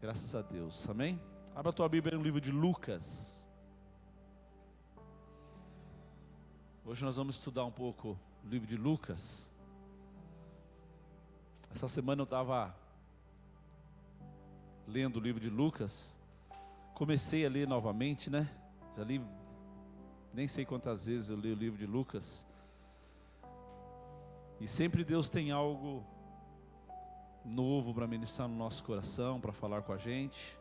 Graças a Deus, amém? Abra a tua Bíblia no livro de Lucas. Hoje nós vamos estudar um pouco o livro de Lucas. Essa semana eu estava lendo o livro de Lucas. Comecei a ler novamente, né? Já li, nem sei quantas vezes eu li o livro de Lucas. E sempre Deus tem algo novo para ministrar no nosso coração, para falar com a gente.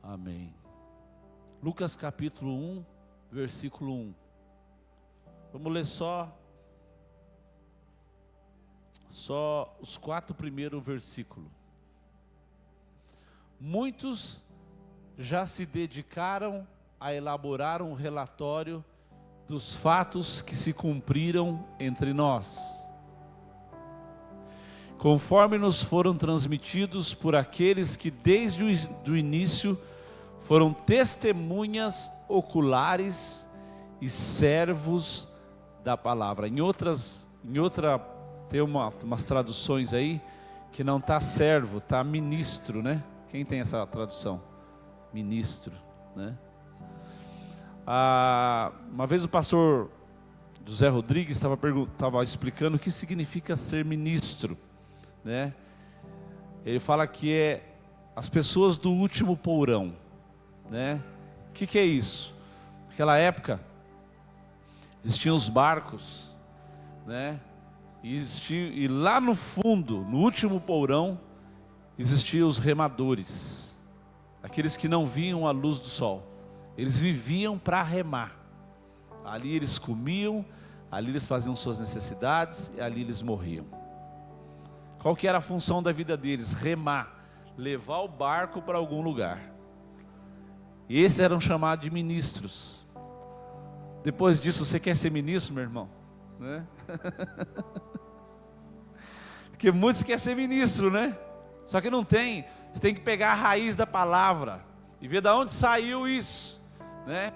Amém. Lucas capítulo 1, versículo 1. Vamos ler só os 4 primeiros versículos. Muitos já se dedicaram a elaborar um relatório dos fatos que se cumpriram entre nós, conforme nos foram transmitidos por aqueles que desde o início foram testemunhas oculares e servos da palavra. Tem umas traduções aí que não está servo, está ministro, né? Quem tem essa tradução? Ministro, né? Uma vez o pastor José Rodrigues estava explicando o que significa ser ministro, né? Ele fala que é as pessoas do último porão, né? O que é isso? Naquela época existiam os barcos, né? E lá no fundo, no último porão, existiam os remadores, aqueles que não viam a luz do sol. Eles viviam para remar. Ali eles comiam, ali eles faziam suas necessidades e ali eles morriam. Qual que era a função da vida deles? Remar, levar o barco para algum lugar. E esses eram chamados de ministros. Depois disso, você quer ser ministro, meu irmão? Né? Porque muitos querem ser ministro, né? Só que não tem. Você tem que pegar a raiz da palavra e ver de onde saiu isso, né?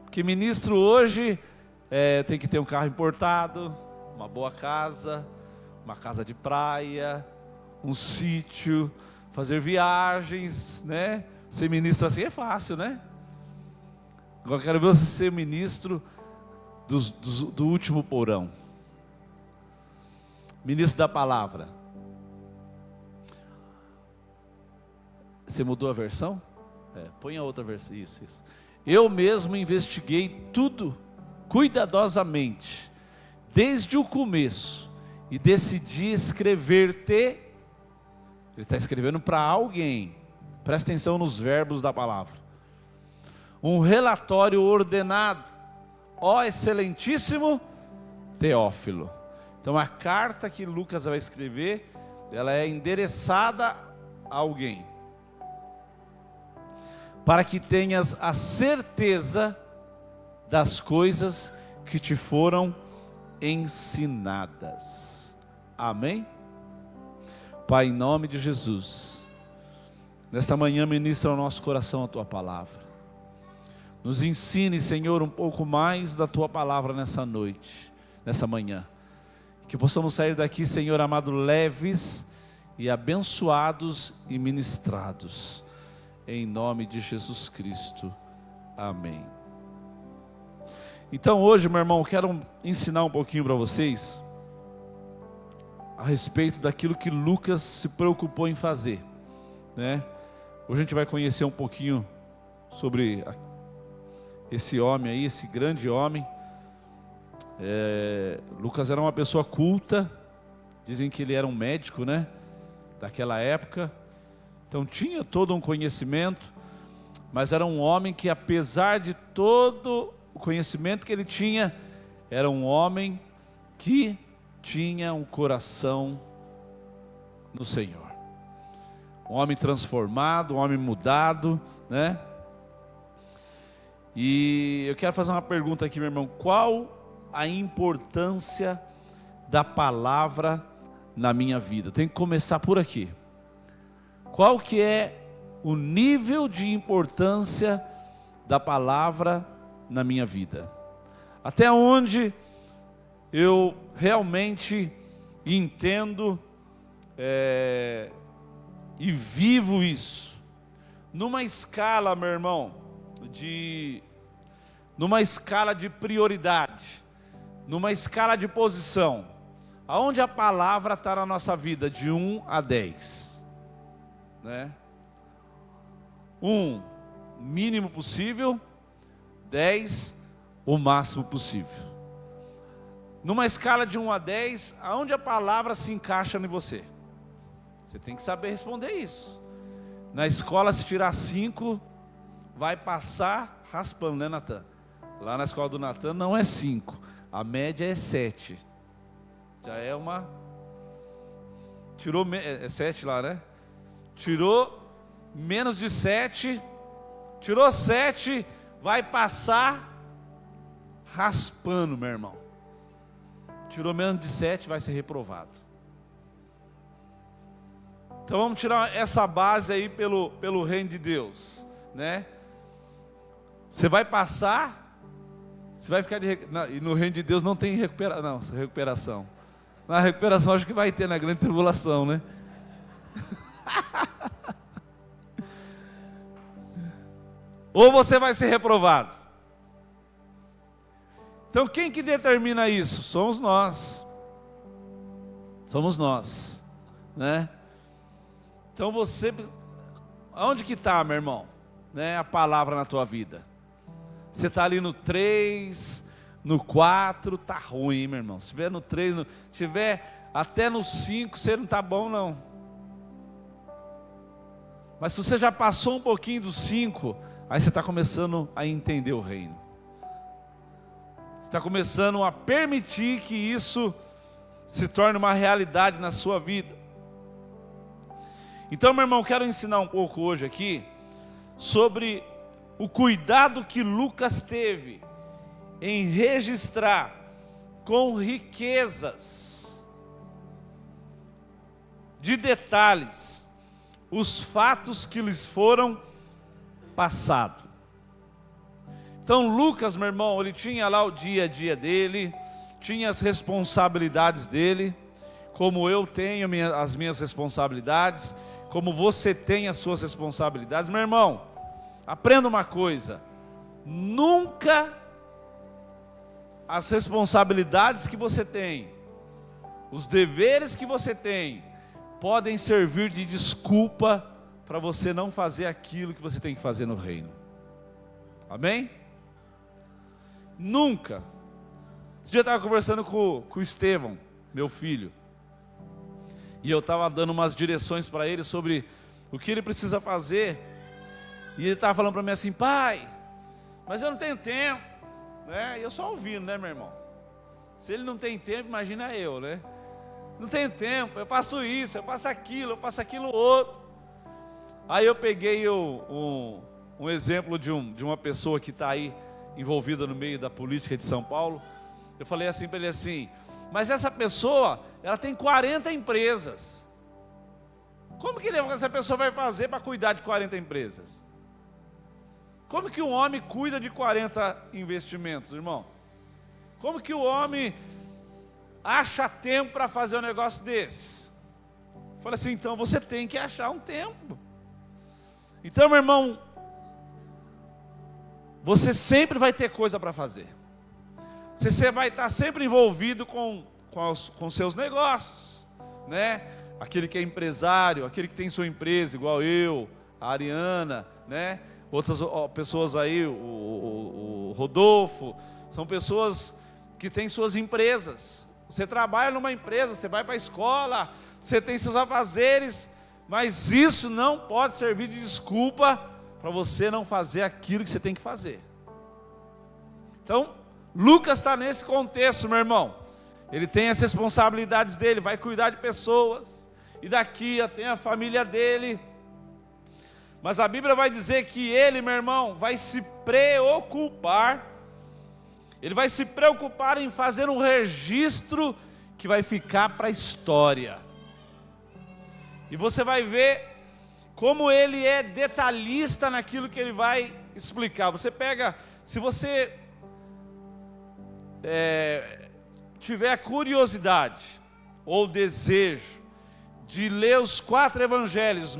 Porque ministro hoje tem que ter um carro importado, uma boa casa, uma casa de praia, um sítio, fazer viagens, né? Ser ministro assim é fácil, né? Agora eu quero ver você ser ministro do último porão, ministro da palavra. Você mudou a versão? Põe a outra versão. Isso. Eu mesmo investiguei tudo cuidadosamente, desde o começo, e decidi escrever-te. Ele está escrevendo para alguém. Presta atenção nos verbos da palavra. Um relatório ordenado, ó excelentíssimo Teófilo. Então a carta que Lucas vai escrever, ela é endereçada a alguém, para que tenhas a certeza das coisas que te foram ensinadas. Amém? Pai, em nome de Jesus, nesta manhã ministra ao nosso coração a Tua palavra. Nos ensine, Senhor, um pouco mais da Tua palavra nessa noite, nessa manhã. Que possamos sair daqui, Senhor amado, leves e abençoados e ministrados. Em nome de Jesus Cristo, amém. Então hoje, meu irmão, eu quero ensinar um pouquinho para vocês a respeito daquilo que Lucas se preocupou em fazer, né? Hoje a gente vai conhecer um pouquinho sobre esse homem aí, esse grande homem. Lucas era uma pessoa culta, dizem que ele era um médico, né? Daquela época. Então tinha todo um conhecimento, mas era um homem que, apesar de todo o conhecimento que ele tinha, era um homem que tinha um coração no Senhor. Um homem transformado, um homem mudado, né? E eu quero fazer uma pergunta aqui, meu irmão. Qual a importância da palavra na minha vida? Eu tenho que começar por aqui. Qual que é o nível de importância da palavra na minha vida? Até onde eu realmente entendo e vivo isso. Numa escala, meu irmão, numa escala de prioridade, numa escala de posição, aonde a palavra está na nossa vida, de 1 a 10, né? 1, mínimo possível, 10, o máximo possível. Numa escala de 1 a 10, aonde a palavra se encaixa em você? Você tem que saber responder isso. Na escola, se tirar 5, vai passar raspando, né, Natan? Lá na escola do Natan não é 5, a média é 7. Já é uma... é 7 lá, né? Tirou menos de 7, tirou 7, vai passar raspando, meu irmão. Tirou menos de 7, vai ser reprovado. Então vamos tirar essa base aí pelo reino de Deus, né? Você vai passar, você vai ficar e no reino de Deus não tem recuperação. Na recuperação acho que vai ter na grande tribulação, né? Ou você vai ser reprovado. Então quem que determina isso? Somos nós. Somos nós, né? Então você, aonde que está, meu irmão, né, a palavra na tua vida? Você está ali no 3, no 4, está ruim, meu irmão. Se estiver no 3, se estiver até no 5, você não está bom não. Mas se você já passou um pouquinho do 5, aí você está começando a entender o reino. Você está começando a permitir que isso se torne uma realidade na sua vida. Então, meu irmão, quero ensinar um pouco hoje aqui sobre o cuidado que Lucas teve em registrar com riquezas de detalhes os fatos que lhes foram passados. Então Lucas, meu irmão, ele tinha lá o dia a dia dele, tinha as responsabilidades dele, como eu tenho as minhas responsabilidades, como você tem as suas responsabilidades. Meu irmão, aprenda uma coisa: nunca as responsabilidades que você tem, os deveres que você tem, podem servir de desculpa para você não fazer aquilo que você tem que fazer no reino. Amém? Nunca. Esse dia eu estava conversando com o Estevão, meu filho, e eu estava dando umas direções para ele sobre o que ele precisa fazer. E ele estava falando para mim assim: pai, mas eu não tenho tempo, né? E eu só ouvindo, né, meu irmão? Se ele não tem tempo, imagina eu, né? Não tenho tempo, eu faço isso, eu faço aquilo outro. Aí eu peguei um exemplo de uma pessoa que está aí envolvida no meio da política de São Paulo. Eu falei assim para ele assim: mas essa pessoa, ela tem 40 empresas. Como que essa pessoa vai fazer para cuidar de 40 empresas? Como que um homem cuida de 40 investimentos, irmão? Como que o homem acha tempo para fazer um negócio desse? Eu falei assim: então você tem que achar um tempo. Então, meu irmão, você sempre vai ter coisa para fazer. Você vai estar sempre envolvido com seus negócios, né? Aquele que é empresário, aquele que tem sua empresa, igual eu, a Ariana, né? Outras pessoas aí, o Rodolfo, são pessoas que têm suas empresas. Você trabalha numa empresa, você vai para a escola, você tem seus afazeres, mas isso não pode servir de desculpa para você não fazer aquilo que você tem que fazer. Então, Lucas está nesse contexto, meu irmão. Ele tem as responsabilidades dele, vai cuidar de pessoas, e daqui tem a família dele. Mas a Bíblia vai dizer que ele, meu irmão, vai se preocupar. Ele vai se preocupar em fazer um registro que vai ficar para a história. E você vai ver como ele é detalhista naquilo que ele vai explicar. Você pega, se você tiver curiosidade, ou desejo de ler os 4 evangelhos,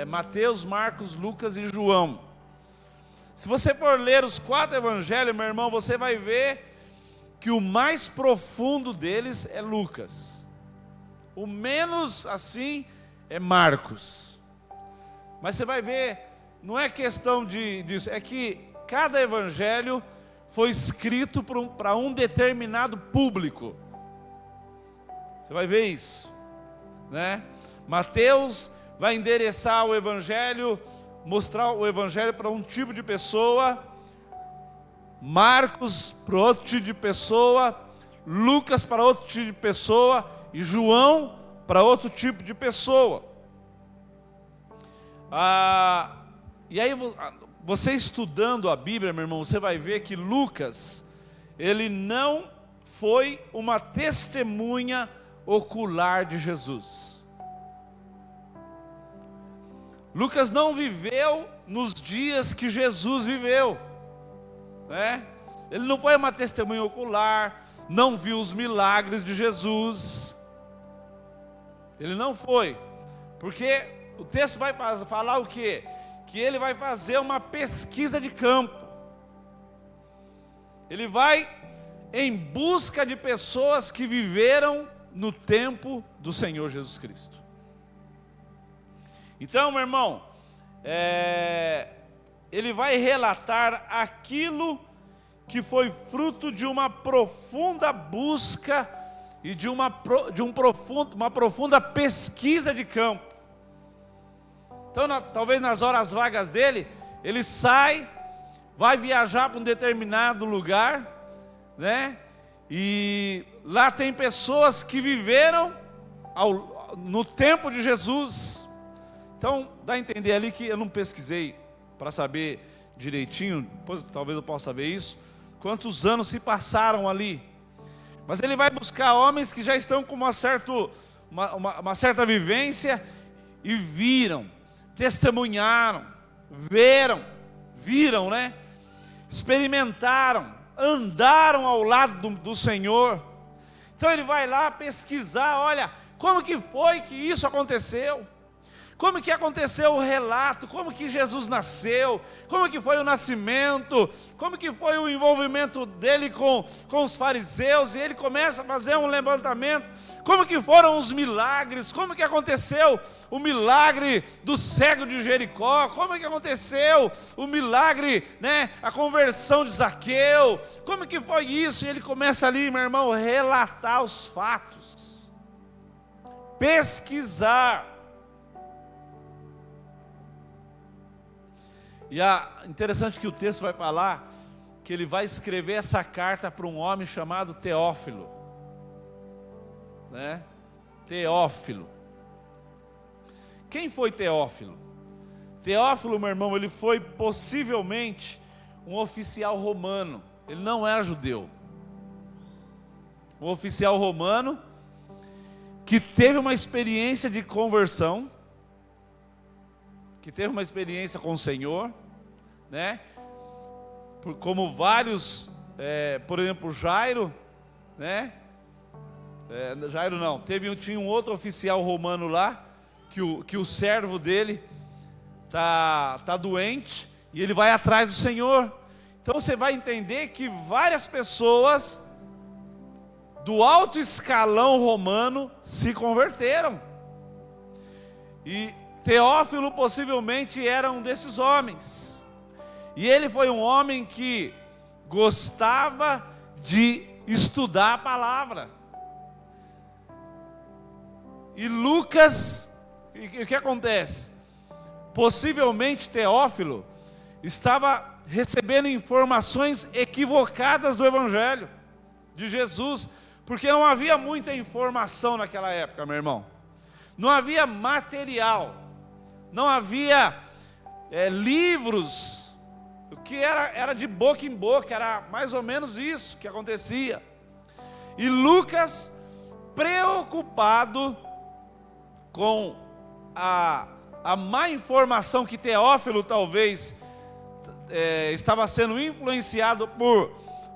Mateus, Marcos, Lucas e João. Se você for ler os 4 evangelhos, meu irmão, você vai ver que o mais profundo deles é Lucas. O menos assim é Marcos. Mas você vai ver, não é questão disso, é que cada evangelho foi escrito para um determinado público. Você vai ver isso, né? Mateus vai endereçar o evangelho, mostrar o evangelho para um tipo de pessoa, Marcos para outro tipo de pessoa, Lucas para outro tipo de pessoa e João para outro tipo de pessoa. E aí você estudando a Bíblia, meu irmão, você vai ver que Lucas, ele não foi uma testemunha ocular de Jesus. Lucas não viveu nos dias que Jesus viveu, né? Ele não foi uma testemunha ocular, não viu os milagres de Jesus. Ele não foi, porque o texto vai falar o quê? Que ele vai fazer uma pesquisa de campo. Ele vai em busca de pessoas que viveram no tempo do Senhor Jesus Cristo. Então, meu irmão, ele vai relatar aquilo que foi fruto de uma profunda busca e de uma profunda pesquisa de campo. Então, talvez nas horas vagas dele, ele sai, vai viajar para um determinado lugar, né? E lá tem pessoas que viveram no tempo de Jesus. Então, dá a entender ali que eu não pesquisei para saber direitinho, depois talvez eu possa ver isso, quantos anos se passaram ali. Mas ele vai buscar homens que já estão com uma certa vivência e viram, testemunharam, viram, né? Experimentaram, andaram ao lado do Senhor. Então ele vai lá pesquisar, olha, como que foi que isso aconteceu? Como que aconteceu o relato, como que Jesus nasceu, como que foi o nascimento, como que foi o envolvimento dele com os fariseus, e ele começa a fazer um levantamento, como que foram os milagres, como que aconteceu o milagre do cego de Jericó, como que aconteceu o milagre, né, a conversão de Zaqueu, como que foi isso, e ele começa ali, meu irmão, a relatar os fatos, pesquisar. E interessante que o texto vai falar que ele vai escrever essa carta para um homem chamado Teófilo, né? Teófilo. Quem foi Teófilo? Teófilo, meu irmão, ele foi possivelmente um oficial romano. Ele não era judeu. Um oficial romano que teve uma experiência de conversão, que teve uma experiência com o Senhor, né? Como vários, por exemplo, Jairo, né? Jairo não, tinha um outro oficial romano lá, que o servo dele tá doente, e ele vai atrás do Senhor. Então você vai entender que várias pessoas do alto escalão romano se converteram, e Teófilo possivelmente era um desses homens, e ele foi um homem que gostava de estudar a palavra. E Lucas, o que acontece? Possivelmente Teófilo estava recebendo informações equivocadas do Evangelho de Jesus, porque não havia muita informação naquela época, meu irmão. Não havia material, não havia livros, o que era de boca em boca, era mais ou menos isso que acontecia. E Lucas, preocupado com a má informação que Teófilo talvez estava sendo influenciado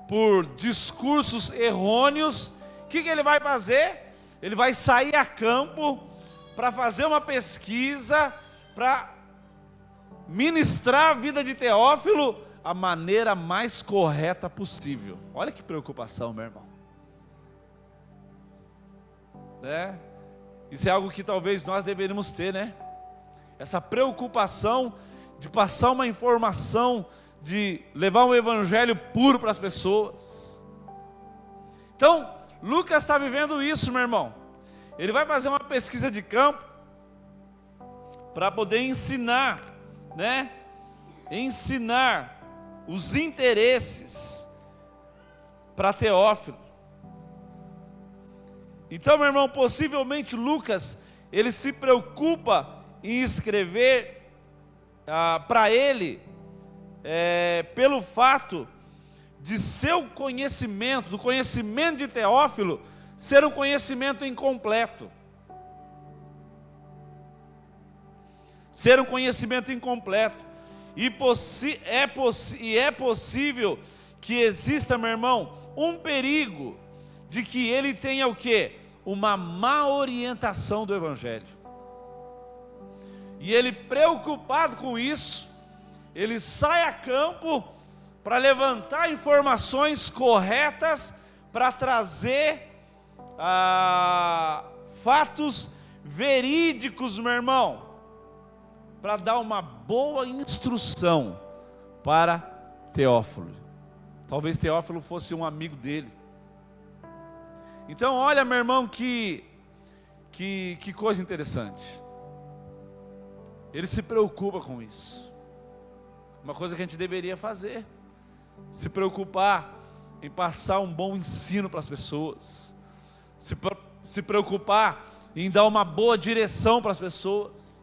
por discursos errôneos, o que ele vai fazer? ele vai sair a campo para fazer uma pesquisa, para ministrar a vida de Teófilo a maneira mais correta possível. Olha que preocupação, meu irmão. Isso é algo que talvez nós deveríamos ter, né? Essa preocupação de passar uma informação, de levar um evangelho puro para as pessoas. Então, Lucas está vivendo isso, meu irmão. Ele vai fazer uma pesquisa de campo para poder ensinar, né? Ensinar os interesses para Teófilo. Então, meu irmão, possivelmente Lucas, ele se preocupa em escrever para ele, pelo fato de seu conhecimento, do conhecimento de Teófilo, ser um conhecimento incompleto. Ser um conhecimento incompleto. E é possível que exista, meu irmão, um perigo de que ele tenha o quê? Uma má orientação do evangelho. E ele, preocupado com isso, ele sai a campo para levantar informações corretas, para trazer fatos verídicos, meu irmão, para dar uma boa instrução para Teófilo. Talvez Teófilo fosse um amigo dele. Então, olha, meu irmão, que coisa interessante. Ele se preocupa com isso. Uma coisa que a gente deveria fazer. Se preocupar em passar um bom ensino para as pessoas. Se preocupar em dar uma boa direção para as pessoas.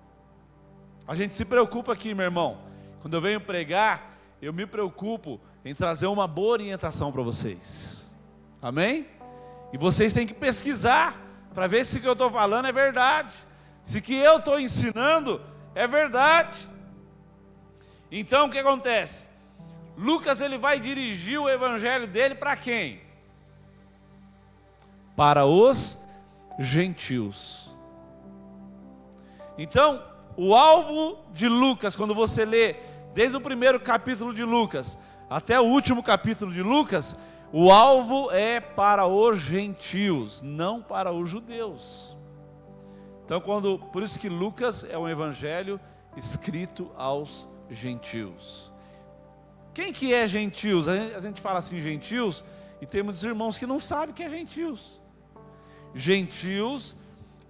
A gente se preocupa aqui, meu irmão. Quando eu venho pregar, eu me preocupo em trazer uma boa orientação para vocês. Amém? E vocês têm que pesquisar para ver se o que eu estou falando é verdade. Se o que eu estou ensinando é verdade. Então o que acontece? Lucas, ele vai dirigir o evangelho dele para quem? Para os gentios. Então, o alvo de Lucas, quando você lê desde o primeiro capítulo de Lucas até o último capítulo de Lucas, o alvo é para os gentios, não para os judeus. Então, por isso que Lucas é um evangelho escrito aos gentios. Quem que é gentios? A gente fala assim gentios, e tem muitos irmãos que não sabem o que é gentios. Gentios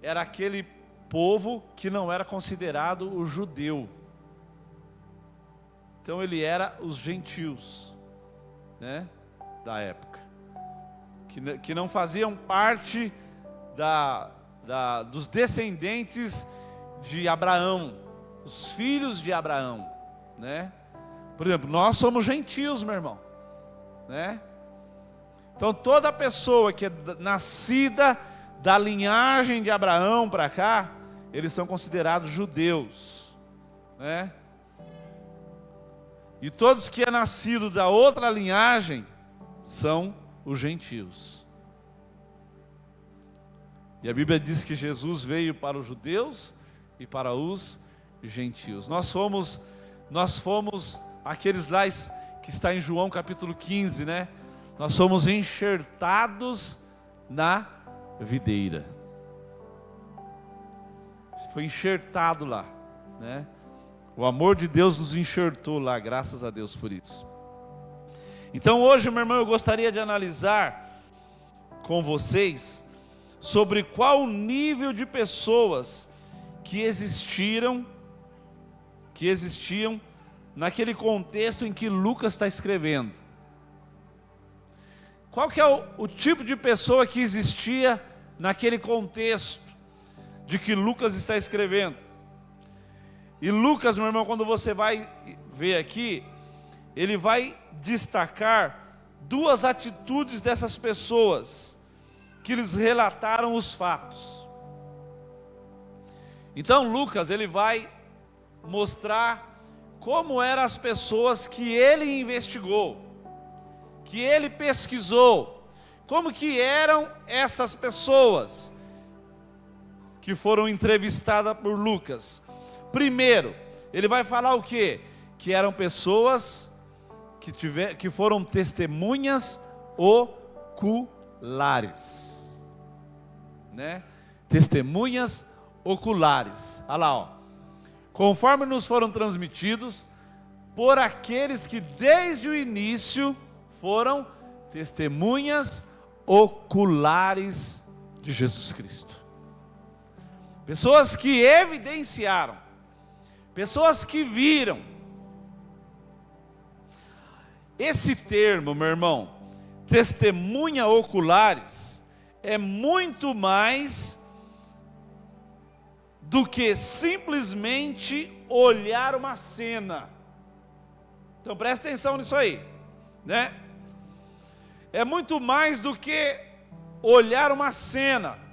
era aquele povo que não era considerado o judeu. Então ele era os gentios, né, da época, que não faziam parte dos descendentes de Abraão, os filhos de Abraão, né? Por exemplo, nós somos gentios, meu irmão, né? Então toda pessoa que é nascida da linhagem de Abraão para cá, eles são considerados judeus, né? E todos que é nascido da outra linhagem são os gentios. E a Bíblia diz que Jesus veio para os judeus e para os gentios. Nós fomos aqueles lá que está em João capítulo 15, né? Nós somos enxertados na videira. Foi enxertado lá, né? O amor de Deus nos enxertou lá, graças a Deus por isso. Então hoje, meu irmão, eu gostaria de analisar com vocês sobre qual o nível de pessoas que existiam naquele contexto em que Lucas está escrevendo. Qual que é o tipo de pessoa que existia naquele contexto de que Lucas está escrevendo? E Lucas, meu irmão, quando você vai ver aqui, ele vai destacar duas atitudes dessas pessoas que eles relataram os fatos. Então Lucas, ele vai mostrar como eram as pessoas que ele investigou, que ele pesquisou, como que eram essas pessoas que foram entrevistadas por Lucas. Primeiro, ele vai falar o quê? Que eram pessoas que foram testemunhas oculares, né? Testemunhas oculares. Olha lá, ó. Conforme nos foram transmitidos por aqueles que desde o início foram testemunhas oculares de Jesus Cristo. Pessoas que evidenciaram, pessoas que viram. Esse termo, meu irmão, testemunha oculares, é muito mais do que simplesmente olhar uma cena. Então presta atenção nisso aí, né? É muito mais do que olhar uma cena.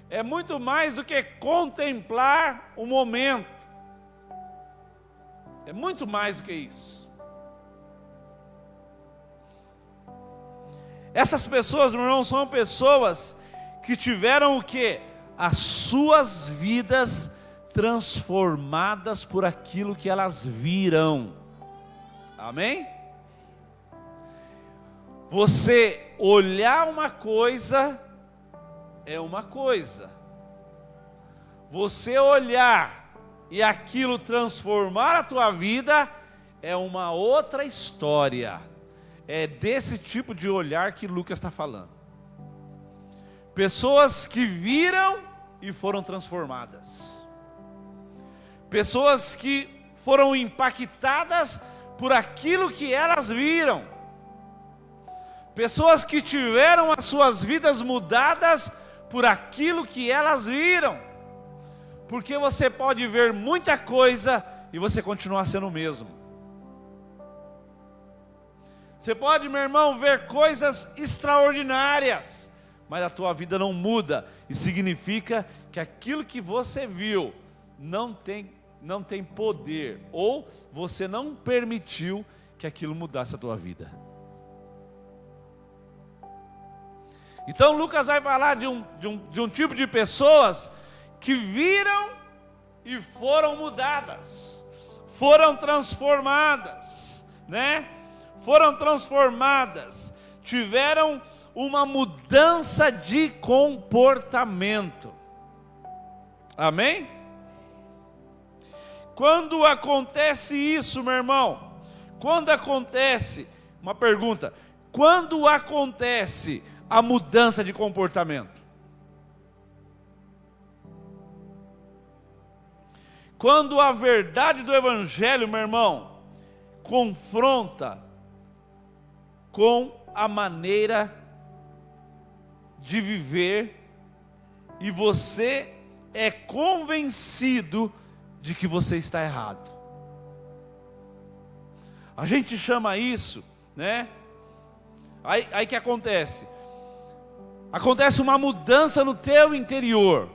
É muito mais do que contemplar o momento. É muito mais do que isso. Essas pessoas, meu irmão, são pessoas que tiveram o quê? As suas vidas transformadas por aquilo que elas viram. Amém? Você olhar uma coisa é uma coisa. Você olhar e aquilo transformar a tua vida é uma outra história. É desse tipo de olhar que Lucas está falando. Pessoas que viram e foram transformadas. Pessoas que foram impactadas por aquilo que elas viram. Pessoas que tiveram as suas vidas mudadas por aquilo que elas viram. Porque você pode ver muita coisa e você continuar sendo o mesmo. Você pode, meu irmão, ver coisas extraordinárias, mas a tua vida não muda. E significa que aquilo que você viu não tem poder, ou você não permitiu que aquilo mudasse a tua vida. Então Lucas vai falar de um tipo de pessoas que viram e foram mudadas, foram transformadas, né? Foram transformadas, tiveram uma mudança de comportamento. Amém? Quando acontece isso, meu irmão? Quando acontece, uma pergunta, quando acontece a mudança de comportamento? Quando a verdade do Evangelho, meu irmão, confronta com a maneira de viver e você é convencido de que você está errado. A gente chama isso, né? Aí que acontece? Acontece uma mudança no teu interior.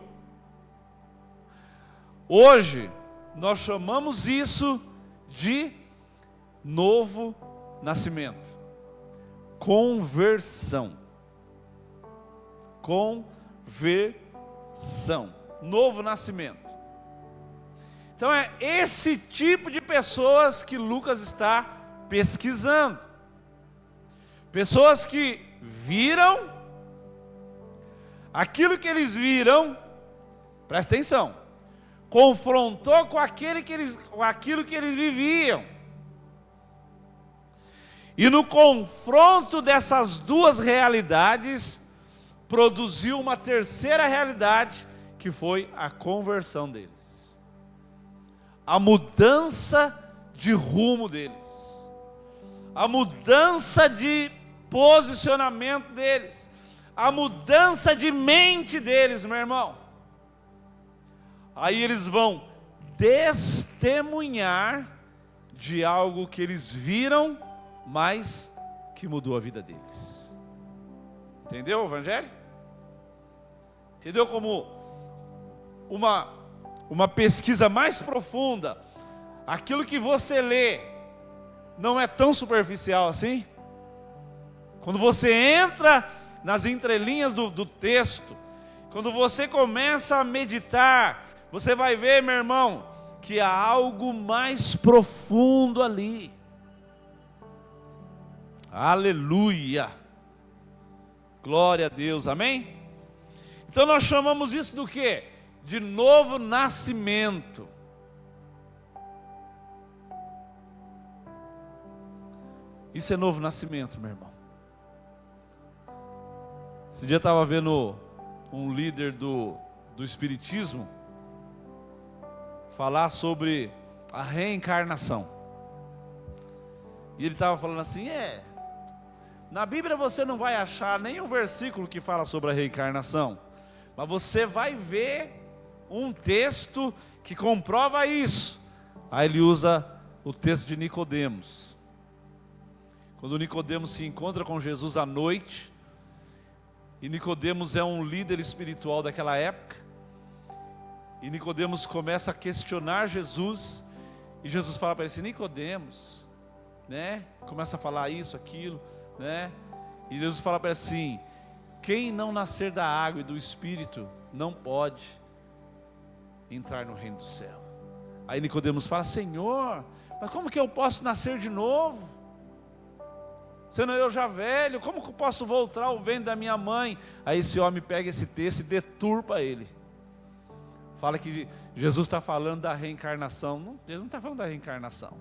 Hoje, nós chamamos isso de novo nascimento. Conversão. Conversão. Novo nascimento. Então é esse tipo de pessoas que Lucas está pesquisando. Pessoas que viram aquilo que eles viram, presta atenção, confrontou com aquilo que eles viviam. E no confronto dessas duas realidades, produziu uma terceira realidade, que foi a conversão deles. A mudança de rumo deles. A mudança de posicionamento deles. A mudança de mente deles, meu irmão. Aí eles vão testemunhar de algo que eles viram, mas que mudou a vida deles. Entendeu o Evangelho? Entendeu como uma pesquisa mais profunda, aquilo que você lê não é tão superficial assim? Quando você entra nas entrelinhas do texto Quando você começa a meditar, você vai ver, meu irmão, que há algo mais profundo ali. Aleluia! Glória a Deus, amém? Então nós chamamos isso do quê? De novo nascimento. Isso é novo nascimento, meu irmão. Esse dia eu estava vendo um líder do Espiritismo falar sobre a reencarnação. E ele estava falando assim, na Bíblia você não vai achar nenhum versículo que fala sobre a reencarnação, mas você vai ver um texto que comprova isso. Aí ele usa o texto de Nicodemos. Quando Nicodemos se encontra com Jesus à noite, e Nicodemos é um líder espiritual daquela época, e Nicodemos começa a questionar Jesus, e Jesus fala para ele assim, Nicodemos, né? Começa a falar isso, aquilo, né? E Jesus fala para ele assim, quem não nascer da água e do Espírito, não pode entrar no reino do céu. Aí Nicodemos fala, Senhor, mas como que eu posso nascer de novo? Sendo eu já velho, como que eu posso voltar ao ventre da minha mãe? Aí esse homem pega esse texto e deturpa ele. Fala que Jesus está falando da reencarnação. Não, Jesus não está falando da reencarnação.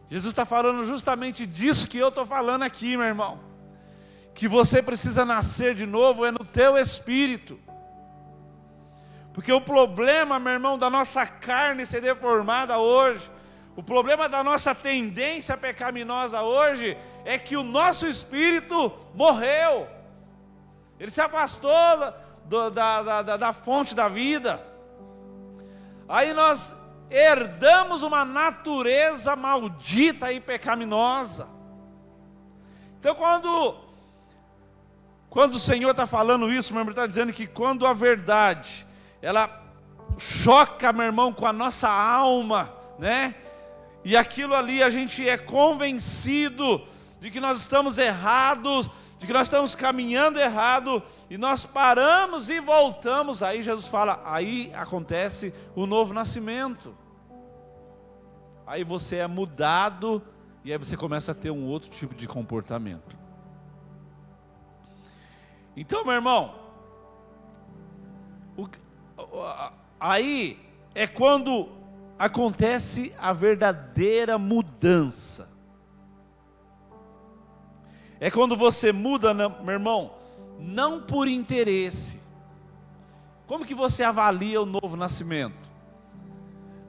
Jesus está falando justamente disso que eu estou falando aqui, meu irmão. Que você precisa nascer de novo é no teu espírito. Porque o problema, meu irmão, da nossa carne ser deformada hoje, o problema da nossa tendência pecaminosa hoje é que o nosso espírito morreu. Ele se afastou da fonte da vida. Aí nós herdamos uma natureza maldita e pecaminosa. Então quando o Senhor está falando isso, meu irmão, está dizendo que quando a verdade, ela choca, meu irmão, com a nossa alma, né? E aquilo ali a gente é convencido de que nós estamos errados, de que nós estamos caminhando errado, e nós paramos e voltamos, aí Jesus fala, aí acontece o novo nascimento. Aí você é mudado, e aí você começa a ter um outro tipo de comportamento. Então, meu irmão, aí é quando acontece a verdadeira mudança. É quando você muda, meu irmão, não por interesse. Como que você avalia o novo nascimento?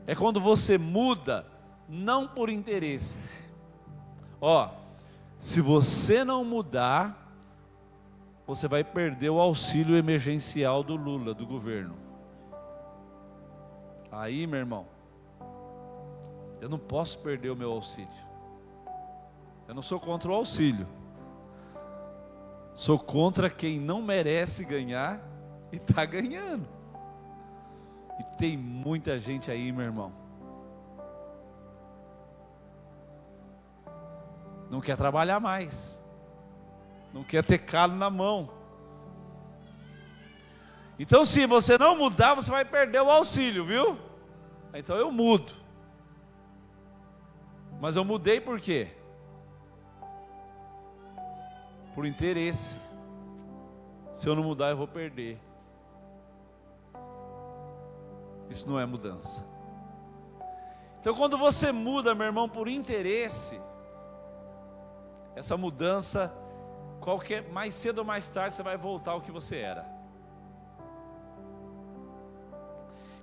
É quando você muda não por interesse. Se você não mudar, você vai perder o auxílio emergencial do Lula, do governo. Aí, meu irmão, eu não posso perder o meu auxílio. Eu não sou contra o auxílio. Sou contra quem não merece ganhar e está ganhando. E tem muita gente aí, meu irmão, não quer trabalhar mais, não quer ter calo na mão. Então, se você não mudar, você vai perder o auxílio, viu? Então eu mudo. Mas eu mudei por quê? Por interesse. Se eu não mudar, eu vou perder. Isso não é mudança. Então, quando você muda, meu irmão, por interesse, essa mudança, mais cedo ou mais tarde, você vai voltar ao que você era.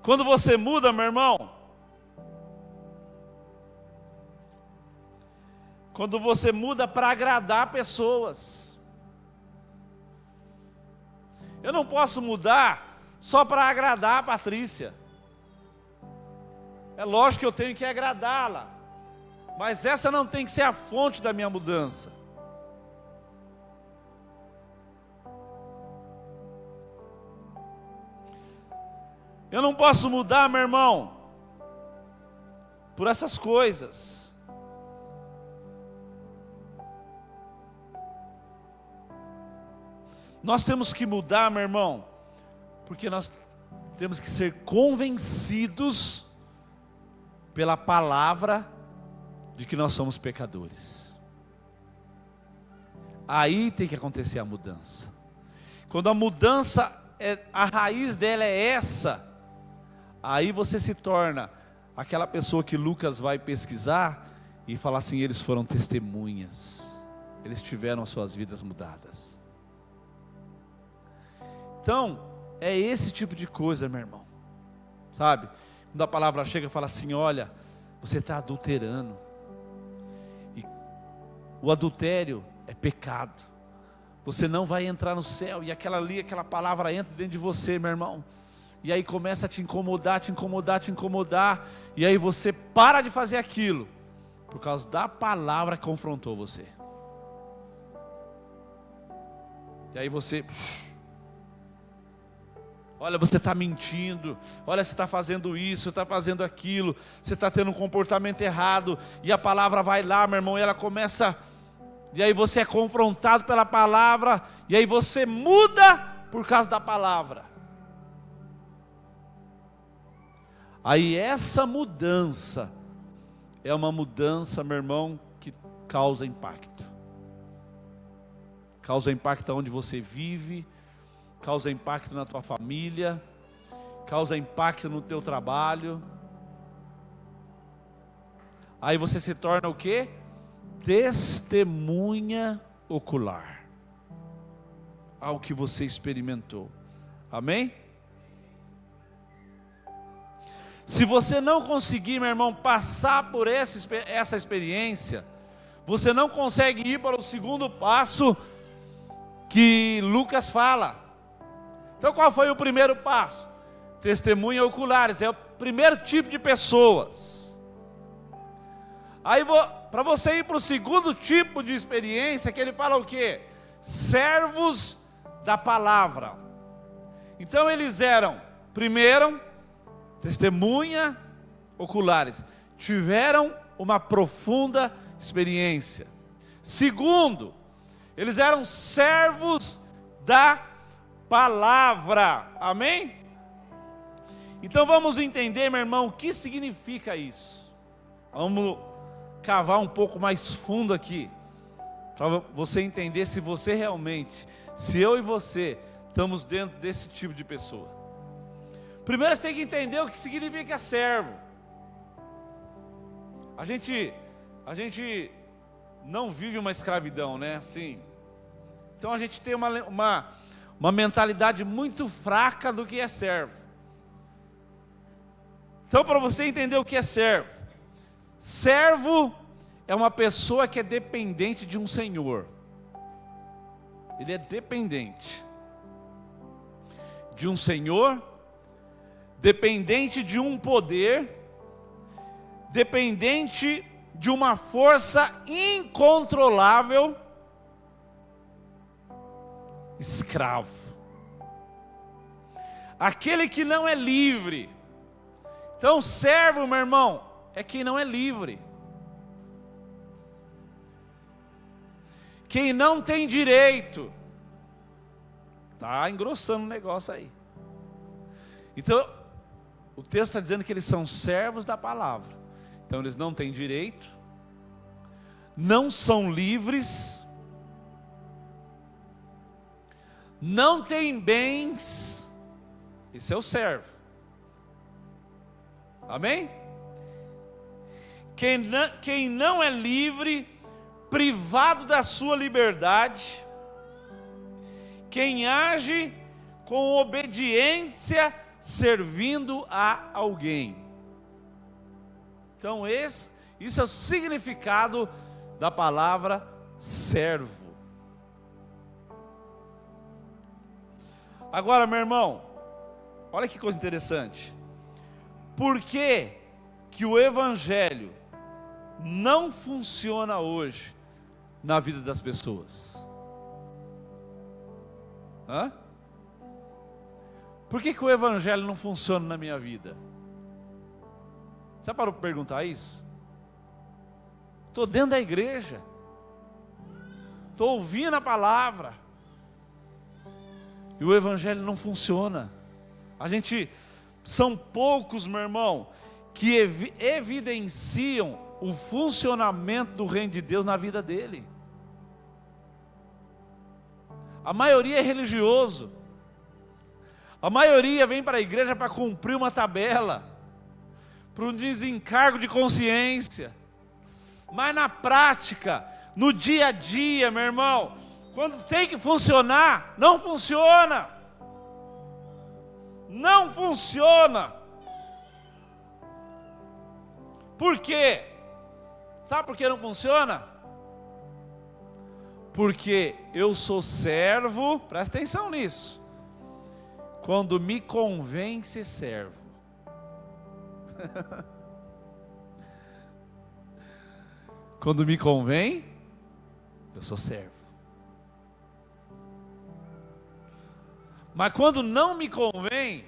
Quando você muda, meu irmão, quando você muda para agradar pessoas. Eu não posso mudar só para agradar a Patrícia. É lógico que eu tenho que agradá-la, mas essa não tem que ser a fonte da minha mudança. Eu não posso mudar, meu irmão, por essas coisas. Nós temos que mudar, meu irmão, porque nós temos que ser convencidos pela palavra de que nós somos pecadores. Aí tem que acontecer a mudança. Quando a mudança, a raiz dela é essa, aí você se torna aquela pessoa que Lucas vai pesquisar e falar assim: eles foram testemunhas, eles tiveram as suas vidas mudadas. Então, é esse tipo de coisa, meu irmão, sabe? Quando a palavra chega e fala assim: olha, você está adulterando, e o adultério é pecado, você não vai entrar no céu, e aquela palavra entra dentro de você, meu irmão, e aí começa a te incomodar, e aí você para de fazer aquilo, por causa da palavra que confrontou você, e aí você... Olha, você está mentindo, olha, você está fazendo isso, você está fazendo aquilo, você está tendo um comportamento errado, e a palavra vai lá, meu irmão, e ela começa, e aí você é confrontado pela palavra, e aí você muda por causa da palavra. Aí essa mudança, é uma mudança, meu irmão, que causa impacto. Causa impacto onde você vive, causa impacto na tua família, causa impacto no teu trabalho. Aí você se torna o quê? Testemunha ocular ao que você experimentou. Amém? Se você não conseguir, meu irmão, passar por essa experiência, você não consegue ir para o segundo passo que Lucas fala. Então qual foi o primeiro passo? Testemunha oculares, é o primeiro tipo de pessoas. Aí para você ir para o segundo tipo de experiência, que ele fala o quê? Servos da palavra. Então eles eram, primeiro, testemunha oculares, tiveram uma profunda experiência. Segundo, eles eram servos da palavra, amém? Então vamos entender, meu irmão, o que significa isso. Vamos cavar um pouco mais fundo aqui, para você entender se você realmente, se eu e você estamos dentro desse tipo de pessoa. Primeiro você tem que entender o que significa servo. A gente não vive uma escravidão, né? Assim. Então a gente tem uma mentalidade muito fraca do que é servo. Então, para você entender o que é servo, servo é uma pessoa que é dependente de um senhor. Ele é dependente de um senhor, dependente de um poder, dependente de uma força incontrolável. Escravo, aquele que não é livre. Então servo, meu irmão, é quem não é livre, quem não tem direito. Está engrossando o negócio aí. Então o texto está dizendo que eles são servos da palavra. Então eles não têm direito, não são livres, não tem bens. Esse é o servo. Amém? Quem não é livre, privado da sua liberdade, quem age com obediência, servindo a alguém. Então isso é o significado da palavra servo. Agora, meu irmão, olha que coisa interessante. Por que que o evangelho não funciona hoje na vida das pessoas? Por que que o evangelho não funciona na minha vida? Você parou para perguntar isso? Estou dentro da igreja, estou ouvindo a palavra, E o evangelho não funciona. São poucos, meu irmão, que evidenciam o funcionamento do reino de Deus na vida dele. A maioria é religioso. A maioria vem para a igreja para cumprir uma tabela, para um desencargo de consciência. Mas na prática, no dia a dia, meu irmão, quando tem que funcionar, não funciona. Não funciona. Por quê? Sabe por que não funciona? Porque eu sou servo, presta atenção nisso, quando me convém ser servo. Quando me convém, eu sou servo. Mas quando não me convém,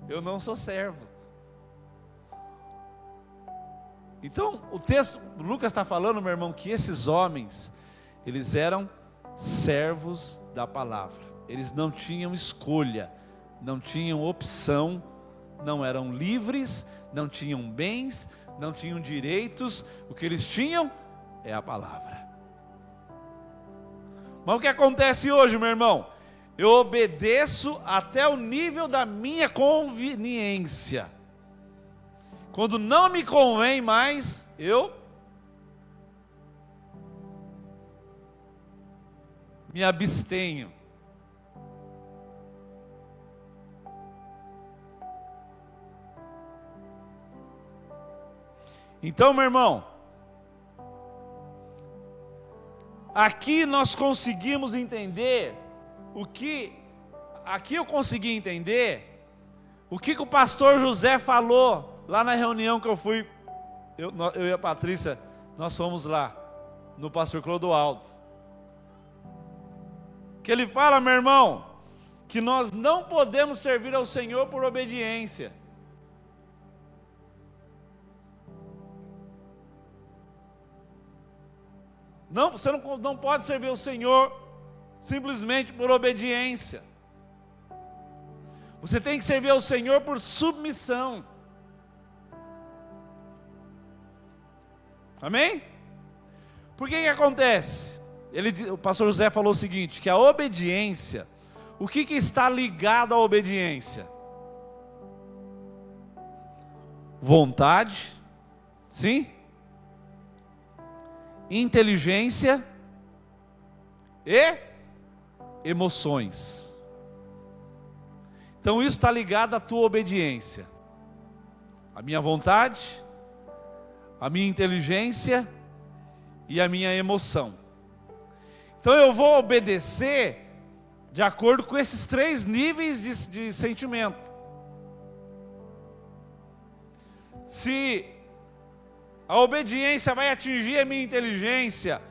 eu não sou servo. Então, o texto, Lucas está falando, meu irmão, que esses homens, eles eram servos da palavra. Eles não tinham escolha, não tinham opção, não eram livres, não tinham bens, não tinham direitos. O que eles tinham é a palavra. Mas o que acontece hoje, meu irmão? Eu obedeço até o nível da minha conveniência. Quando não me convém mais, eu me abstenho. Então, meu irmão, aqui nós conseguimos entender aqui eu consegui entender o que o pastor José falou lá na reunião que eu fui, eu e a Patrícia, nós fomos lá, no pastor Clodoaldo. Que ele fala, meu irmão, que nós não podemos servir ao Senhor por obediência. Não, você não pode servir ao Senhor simplesmente por obediência. Você tem que servir ao Senhor por submissão. Amém? Por que acontece? O pastor José falou o seguinte, que a obediência, o que está ligado à obediência? Vontade, sim? Inteligência e emoções. Então isso está ligado à tua obediência. A minha vontade, a minha inteligência e a minha emoção. Então eu vou obedecer de acordo com esses 3 níveis de sentimento. Se a obediência vai atingir a minha inteligência,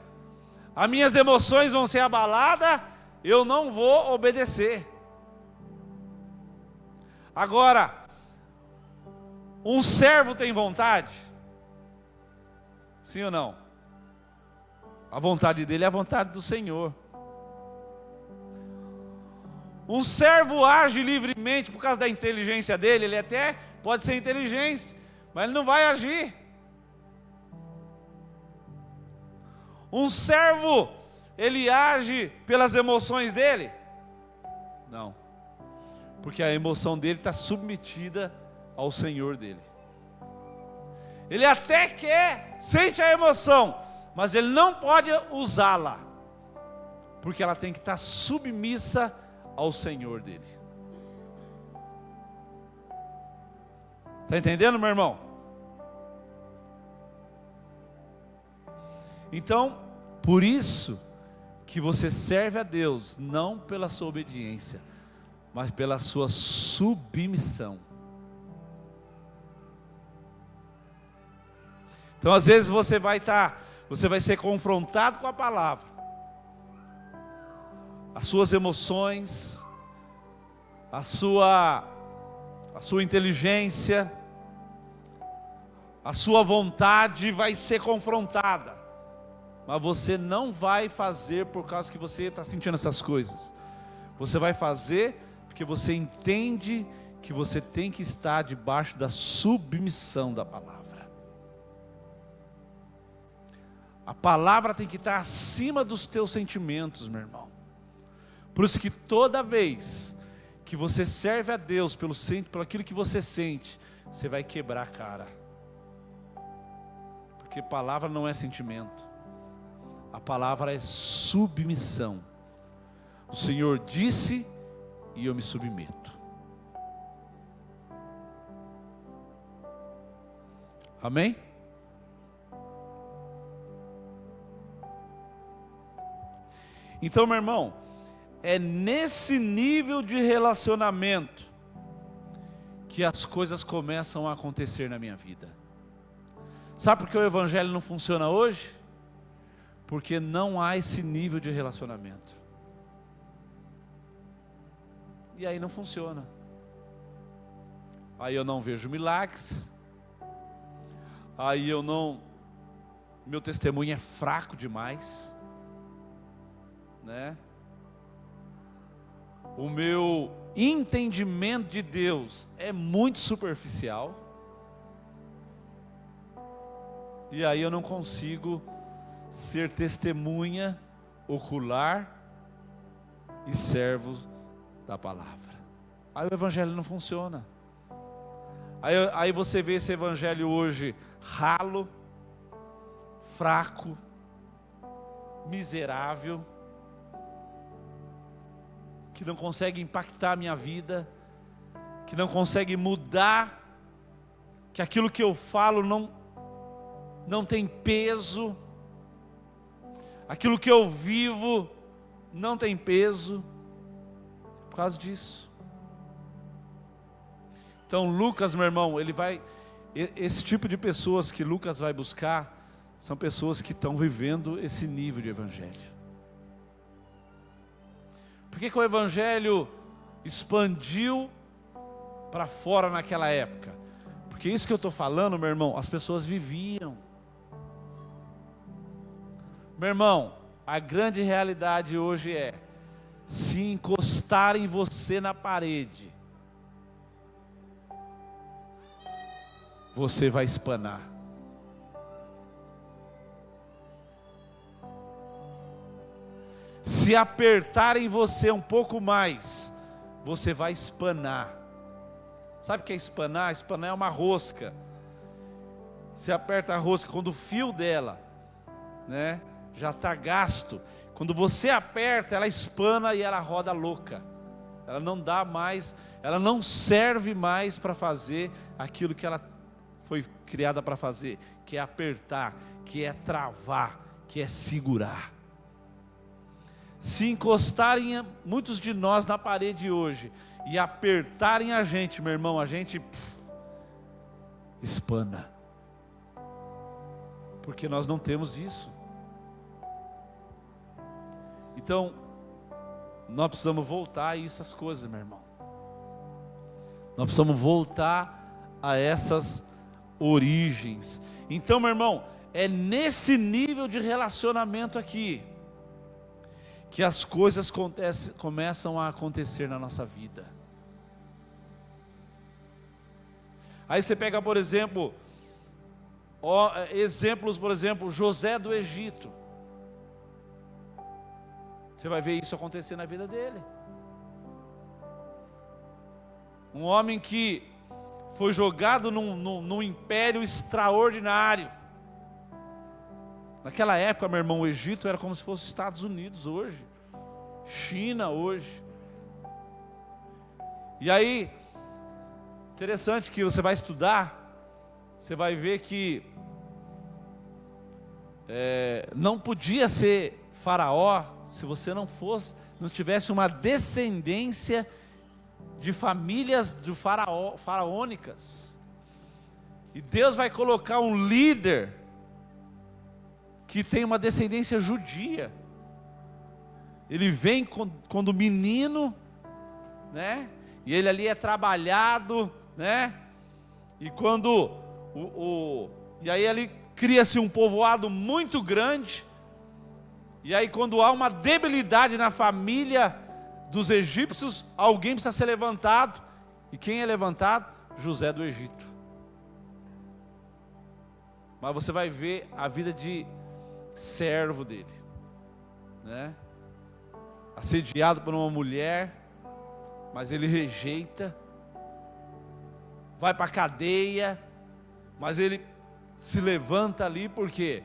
as minhas emoções vão ser abaladas, eu não vou obedecer. Agora, um servo tem vontade? Sim ou não? A vontade dele é a vontade do Senhor. Um servo age livremente por causa da inteligência dele, ele até pode ser inteligente, mas ele não vai agir. Um servo, ele age pelas emoções dele? Não, porque a emoção dele está submetida ao Senhor dele. Ele até sente a emoção, mas ele não pode usá-la, porque ela tem que estar submissa ao Senhor dele. Está entendendo, meu irmão? Então, por isso que você serve a Deus, não pela sua obediência, mas pela sua submissão. Então, às vezes você vai ser confrontado com a palavra. As suas emoções, a sua inteligência, a sua vontade vai ser confrontada. Mas você não vai fazer por causa que você está sentindo essas coisas. Você vai fazer porque você entende que você tem que estar debaixo da submissão da palavra. A palavra tem que estar acima dos teus sentimentos, meu irmão. Por isso que toda vez que você serve a Deus pelo aquilo que você sente, você vai quebrar a cara. Porque palavra não é sentimento. A palavra é submissão. O Senhor disse e eu me submeto. Amém? Então, meu irmão, é nesse nível de relacionamento que as coisas começam a acontecer na minha vida. Sabe por que o evangelho não funciona hoje? Porque não há esse nível de relacionamento. E aí não funciona. Aí eu não vejo milagres. Aí eu não... Meu testemunho é fraco demais, né? O meu entendimento de Deus é muito superficial. E aí eu não consigo ser testemunha ocular e servo da palavra. Aí o evangelho não funciona. Aí você vê esse evangelho hoje ralo, fraco, miserável, que não consegue impactar a minha vida, que não consegue mudar, que aquilo que eu falo não tem peso, aquilo que eu vivo não tem peso, por causa disso. Então Lucas, meu irmão, esse tipo de pessoas que Lucas vai buscar, são pessoas que estão vivendo esse nível de evangelho. Por que o evangelho expandiu para fora naquela época? Porque isso que eu estou falando, meu irmão, as pessoas viviam. Meu irmão, a grande realidade hoje é, se encostarem você na parede, você vai espanar. Se apertarem você um pouco mais, você vai espanar. Sabe o que é espanar? Espanar é uma rosca. Você aperta a rosca, quando o fio dela, né, já está gasto, quando você aperta, ela espana e ela roda louca. Ela não dá mais, ela não serve mais para fazer aquilo que ela foi criada para fazer, que é apertar, que é travar, que é segurar. Se encostarem muitos de nós na parede hoje e apertarem a gente, meu irmão, a gente espana. Porque nós não temos isso. Então, nós precisamos voltar a essas coisas, meu irmão. Nós precisamos voltar a essas origens. Então, meu irmão, é nesse nível de relacionamento aqui que as coisas começam a acontecer na nossa vida. Aí você pega, por exemplo, exemplos, por exemplo, José do Egito. Você vai ver isso acontecer na vida dele. Um homem que foi jogado num império extraordinário. Naquela época, meu irmão, o Egito era como se fosse os Estados Unidos hoje, China hoje. E aí, interessante que você vai estudar, você vai ver que não podia ser faraó se você não tivesse uma descendência de famílias faraônicas. E Deus vai colocar um líder que tem uma descendência judia. Ele vem quando menino, né? E ele ali é trabalhado, né? E quando e aí ali cria-se um povoado muito grande. E aí quando há uma debilidade na família dos egípcios, alguém precisa ser levantado. E quem é levantado? José do Egito. Mas você vai ver a vida de servo dele, né? Assediado por uma mulher, mas ele rejeita. Vai para a cadeia, mas ele se levanta ali, por quê?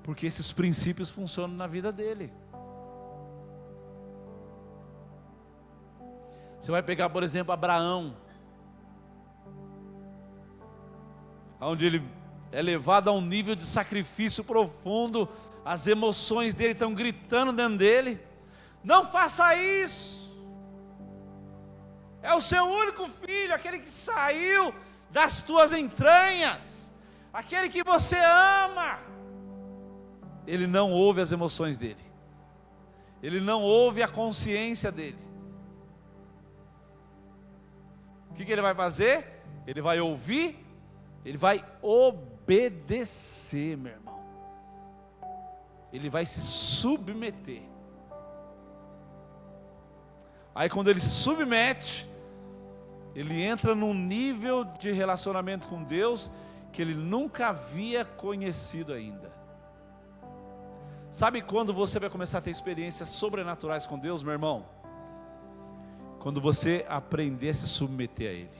Porque esses princípios funcionam na vida dele. Você vai pegar, por exemplo, Abraão, onde ele é levado a um nível de sacrifício profundo, as emoções dele estão gritando dentro dele: não faça isso, é o seu único filho, aquele que saiu das tuas entranhas, aquele que você ama. Ele não ouve as emoções dele, ele não ouve a consciência dele. O que ele vai fazer? Ele vai ouvir, ele vai obedecer, meu irmão. Ele vai se submeter. Aí quando ele se submete, ele entra num nível de relacionamento com Deus que ele nunca havia conhecido ainda. Sabe quando você vai começar a ter experiências sobrenaturais com Deus, meu irmão? Quando você aprender a se submeter a Ele,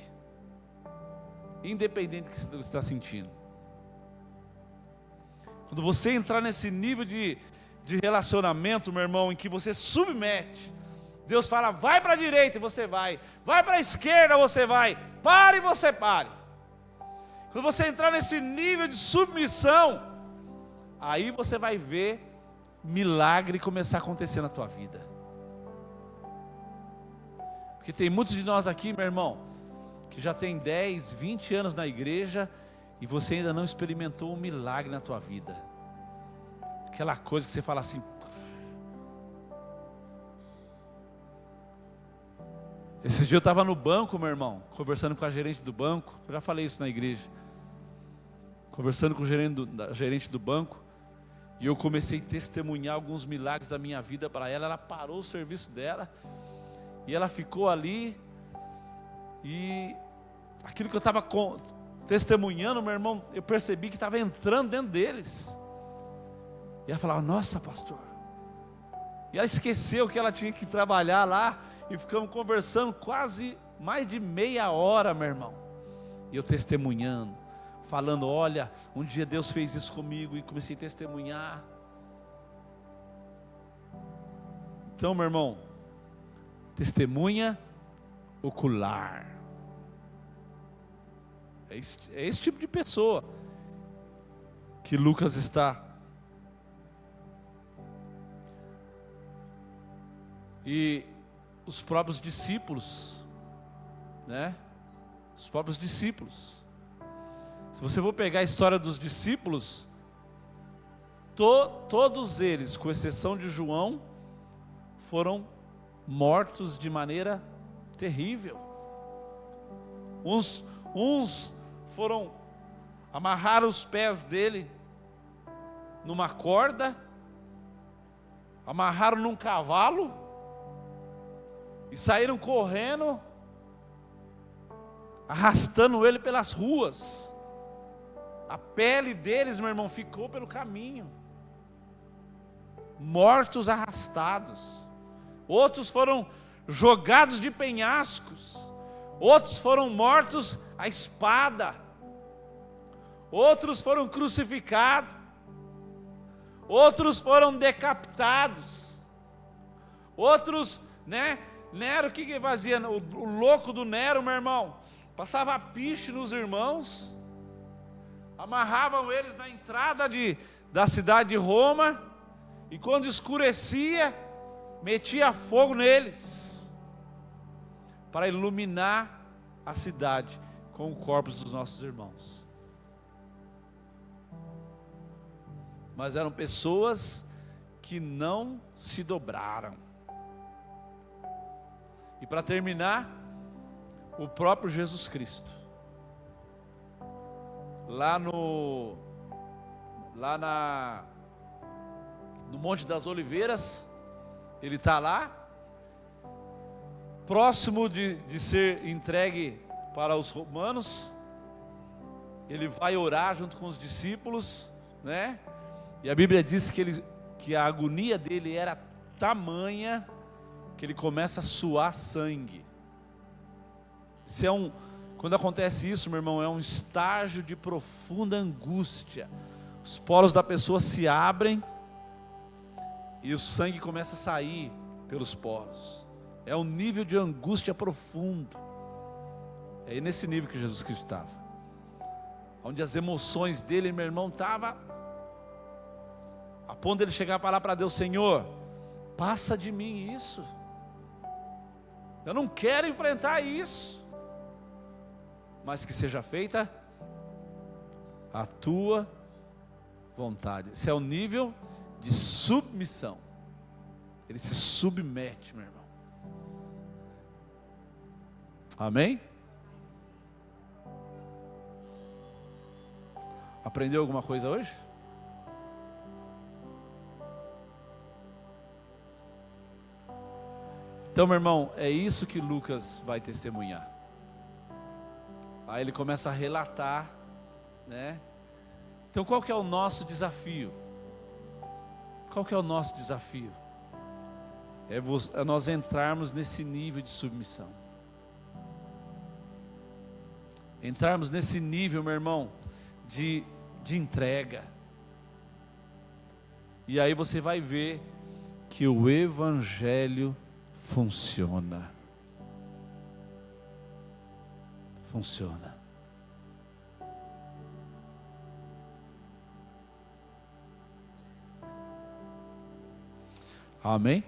independente do que você está sentindo. Quando você entrar nesse nível de relacionamento, meu irmão, em que você submete, Deus fala: vai para a direita e você vai para a esquerda você vai, pare e você pare. Quando você entrar nesse nível de submissão, aí você vai ver milagre começar a acontecer na tua vida. Porque tem muitos de nós aqui, meu irmão, que já tem 10, 20 anos na igreja e você ainda não experimentou um milagre na tua vida. Aquela coisa que você fala assim: esses dias eu estava no banco, meu irmão, conversando com a gerente do banco. Eu já falei isso na igreja. Conversando com o gerente do banco, e eu comecei a testemunhar alguns milagres da minha vida para ela. Ela parou o serviço dela e ela ficou ali, e aquilo que eu estava testemunhando, meu irmão, eu percebi que estava entrando dentro deles. E ela falava: nossa, pastor. E ela esqueceu que ela tinha que trabalhar lá, e ficamos conversando quase mais de meia hora, meu irmão. E eu testemunhando, falando: olha, um dia Deus fez isso comigo, e comecei a testemunhar. Então, meu irmão, testemunha ocular. É esse tipo de pessoa que Lucas está. E os próprios discípulos, né? Os próprios discípulos. Se você for pegar a história dos discípulos, todos eles, com exceção de João, foram mortos de maneira terrível. Uns foram amarrar os pés dele numa corda, amarraram num cavalo e saíram correndo, arrastando ele pelas ruas. A pele deles, meu irmão, ficou pelo caminho, mortos, arrastados. Outros foram jogados de penhascos, outros foram mortos à espada, outros foram crucificados, outros foram decapitados, outros, né? Nero, o que fazia? O louco do Nero, meu irmão, passava piche nos irmãos, amarravam eles na entrada da cidade de Roma, e quando escurecia, metia fogo neles, para iluminar a cidade com o corpo dos nossos irmãos. Mas eram pessoas que não se dobraram. E para terminar, o próprio Jesus Cristo, lá no Monte das Oliveiras, ele está lá, próximo de ser entregue para os romanos, ele vai orar junto com os discípulos, né? E a Bíblia diz que a agonia dele era tamanha que ele começa a suar sangue. Quando acontece isso, meu irmão, é um estágio de profunda angústia. Os poros da pessoa se abrem e o sangue começa a sair pelos poros. É um nível de angústia profundo. É nesse nível que Jesus Cristo estava, onde as emoções dele, meu irmão, estavam a ponto de ele chegar a falar para Deus: Senhor, passa de mim isso, eu não quero enfrentar isso, mas que seja feita a tua vontade. Esse é o nível de submissão. Ele se submete, meu irmão. Amém? Aprendeu alguma coisa hoje? Então, meu irmão, é isso que Lucas vai testemunhar. Aí ele começa a relatar, né? Então, qual que é o nosso desafio? Qual que é o nosso desafio? É nós entrarmos nesse nível de submissão. Entrarmos nesse nível, meu irmão, de entrega. E aí você vai ver que o Evangelho funciona. Funciona. Amém?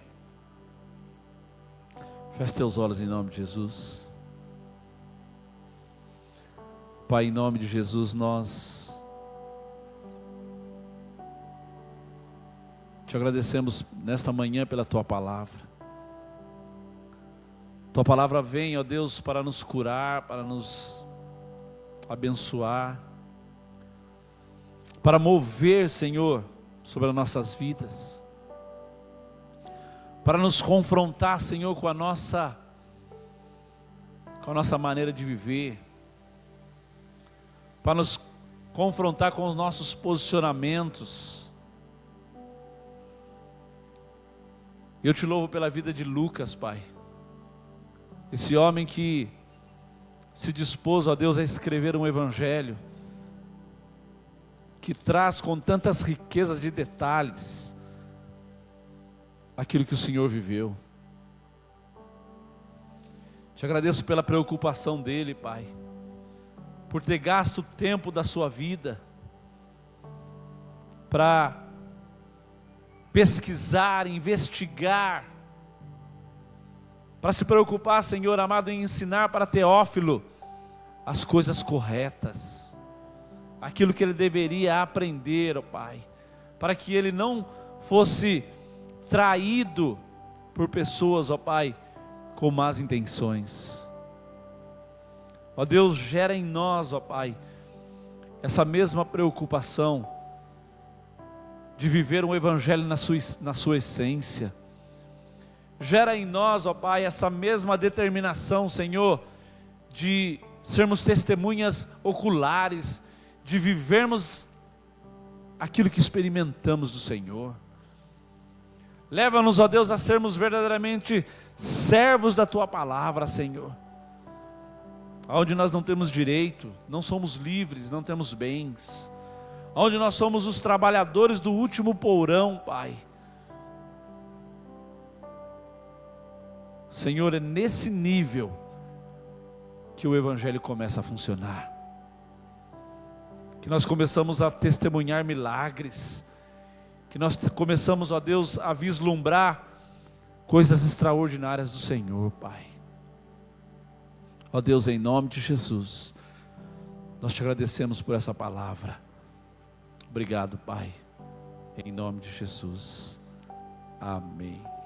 Feche teus olhos em nome de Jesus. Pai, em nome de Jesus, nós te agradecemos nesta manhã pela tua palavra. Tua palavra vem, ó Deus, para nos curar, para nos abençoar, para mover, Senhor, sobre as nossas vidas, para nos confrontar, Senhor, com a nossa maneira de viver, para nos confrontar com os nossos posicionamentos. Eu te louvo pela vida de Lucas, Pai. Esse homem que se dispôs, ó Deus, a escrever um evangelho que traz com tantas riquezas de detalhes aquilo que o Senhor viveu. Te agradeço pela preocupação dele, Pai, por ter gasto o tempo da sua vida para pesquisar, investigar, para se preocupar, Senhor amado, em ensinar para Teófilo as coisas corretas, aquilo que ele deveria aprender, ó Pai, para que ele não fosse traído por pessoas, ó Pai, com más intenções. Ó Deus, gera em nós, ó Pai, essa mesma preocupação de viver um evangelho na sua essência. Gera em nós, ó Pai, essa mesma determinação, Senhor, de sermos testemunhas oculares, de vivermos aquilo que experimentamos do Senhor. Leva-nos, ó Deus, a sermos verdadeiramente servos da Tua palavra, Senhor. Onde nós não temos direito, não somos livres, não temos bens, onde nós somos os trabalhadores do último porão, Pai. Senhor, é nesse nível que o Evangelho começa a funcionar, que nós começamos a testemunhar milagres, que nós começamos, ó Deus, a vislumbrar coisas extraordinárias do Senhor, Pai. Ó Deus, em nome de Jesus, nós te agradecemos por essa palavra. Obrigado, Pai, em nome de Jesus. Amém.